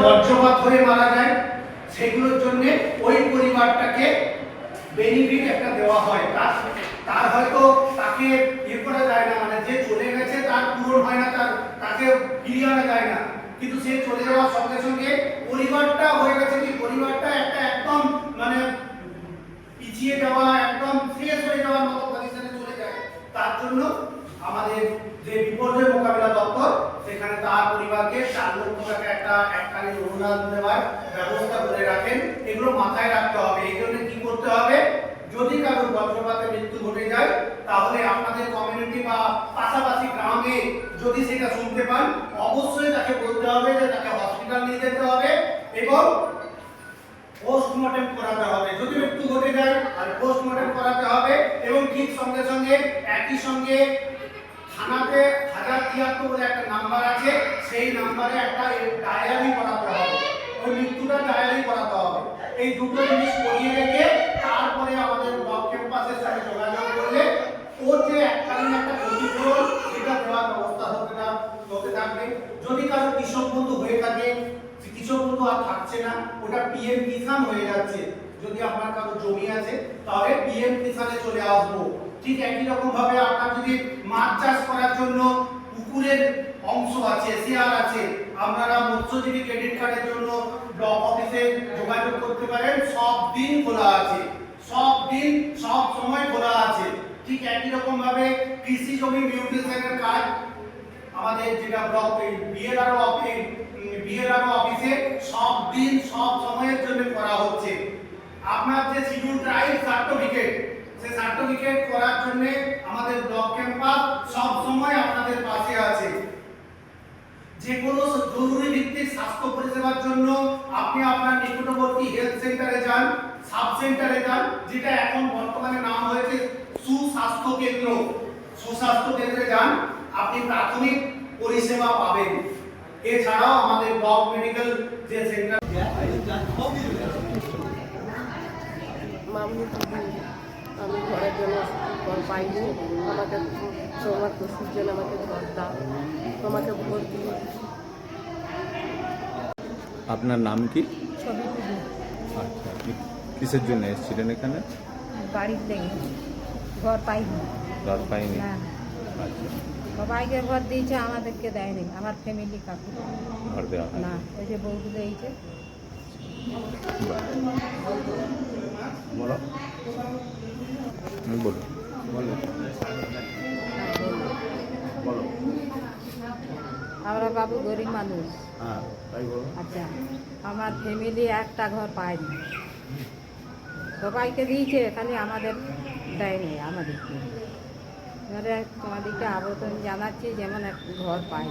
বজ্রপাত হয়ে মারা যায়, সেগুলোর জন্য ওই পরিবারটাকে বেনিফিট একটা দেওয়া হয়। তার হয়তো তাকে ইয়ে করা যায় না, মানে যে চলে গেছে তার পূরণ হয় না, তাকে ফিরিয়ে আনা যায় না, কিন্তু সে চলে যাওয়ার সঙ্গে সঙ্গে পরিবারটা হয়ে গেছে কি, পরিবারটা একটা একদম মানে পিছিয়ে যাওয়া, একদম শেষ হয়ে যাওয়ার মতো পজিশনে চলে যায়। তার জন্য আমাদের যে বিপর্যয় মোকাবিলা দপ্তর সেখানে তার পরিবারকে 4 লক্ষ টাকা একটা এককালীন অনুদান দেওয়ার ব্যবস্থা করে রাখেন। এগুলো মাথায় রাখতে হবে। এই জন্য কি করতে হবে, যদি কারোর বজ্রপাতে মৃত্যু ঘটে যায় তাহলে আপনাদের কমিউনিটি বা পাশাপাশি গ্রামে যদি সেটা শুনতে পান, অবশ্যই তাকে বলতে হবে যে তাকে হসপিটাল নিয়ে যেতে হবে এবং পোস্টমর্টেম করাতে হবে। যদি মৃত্যু ঘটে যায় আর পোস্টমর্টেম করাতে হবে এবং ঠিক সঙ্গে সঙ্গে একই সঙ্গে থানাতে 1073 বলে একটা নাম্বার আছে, সেই নাম্বারে একটা ডায়েরি করাতে হবে, ওই মৃত্যুটা ডায়েরি করাতে হবে। এই দুটো জিনিস করিয়ে রেখে তারপরে আমাদের ব্লক ক্যাম্পাসের সাথে যোগাযোগ করলে ওর যে এককালীন একটা ক্ষতিপূরণ সেটা দেওয়ার ব্যবস্থা হতে থাকবে। যদি কারো কৃষক বন্ধু হয়ে থাকে, কৃষক বন্ধু আর থাকছে না, ওটা পিএম কিষান হয়ে যাচ্ছে। যদি আপনার কারো জমি আছে তাহলে পিএম কিষানে চলে আসবো। ঠিক একই রকম ভাবে আপনার যদি মাছ চাষ করার জন্য পুকুরের অংশ আছে, শেয়ার আছে, আপনারা মৎস্যজীবী ক্রেডিট কার্ডের জন্য ব্লক অফিসে যোগাযোগ করতে পারেন। সব দিন খোলা আছে, সব দিন সব সময় খোলা আছে। ঠিক একই রকম ভাবে কৃষি জমি মিউটেশনের কাজ আমাদের যেটা ব্লক বিএলআরও অফিসে সব দিন সব সময়ের জন্য করা হচ্ছে। আপনার যে শিডিউল ট্রাইব সার্টিফিকেট, সেই সার্টিফিকেট করার জন্য আমাদের ব্লক ক্যাম্পাস সব সময় আপনাদের পাশে আছে। যে কোনো জরুরি ভিত্তিক স্বাস্থ্য পরিষেবার জন্য আপনি আপনার নিকটবর্তী হেলথ সেন্টারে যান, সাব সেন্টারে যান, যেটা এখন বর্তমানে নাম হয়েছে সুস্বাস্থ্য কেন্দ্র। সুস্বাস্থ্য কেন্দ্রে যান, আপনি প্রাথমিক পরিষেবা পাবেন। এছাড়াও আমাদের ব্লক মেডিকেল যে সেন্টার আমি ঘরের জন্য ঘর পাইনি, আমাকে তোমার খুশির জন্য আমাকে ঘর দাও, তোমাকে ভোট দিই। আপনার নাম কি? ছবি তুলি। আচ্ছা, আপনি কিসের জন্য এসেছিলেন এখানে? বাড়ির লেগে ঘর পাইনি। ঘর পাইনি? না, আচ্ছা, সবাইকে ঘর দিয়েছে, আমাদেরকে দেয়নি। আমার ফ্যামিলি কাকু ঘর দেওয়া হয় না, ওই যে বৌদি দিয়েছে। বলো, বলো বলো বলো। আমরা বাবু গরিব মানুষ। হ্যাঁ, তাই বলো। আচ্ছা, আমার ফ্যামিলি একটা ঘর পায়নি, সবাইকে দিয়েছে, এখানে আমাদের দেয়নি। আমাদেরকে এবারে তোমাদেরকে আবেদন জানাচ্ছি যেমন এক ঘর পাই।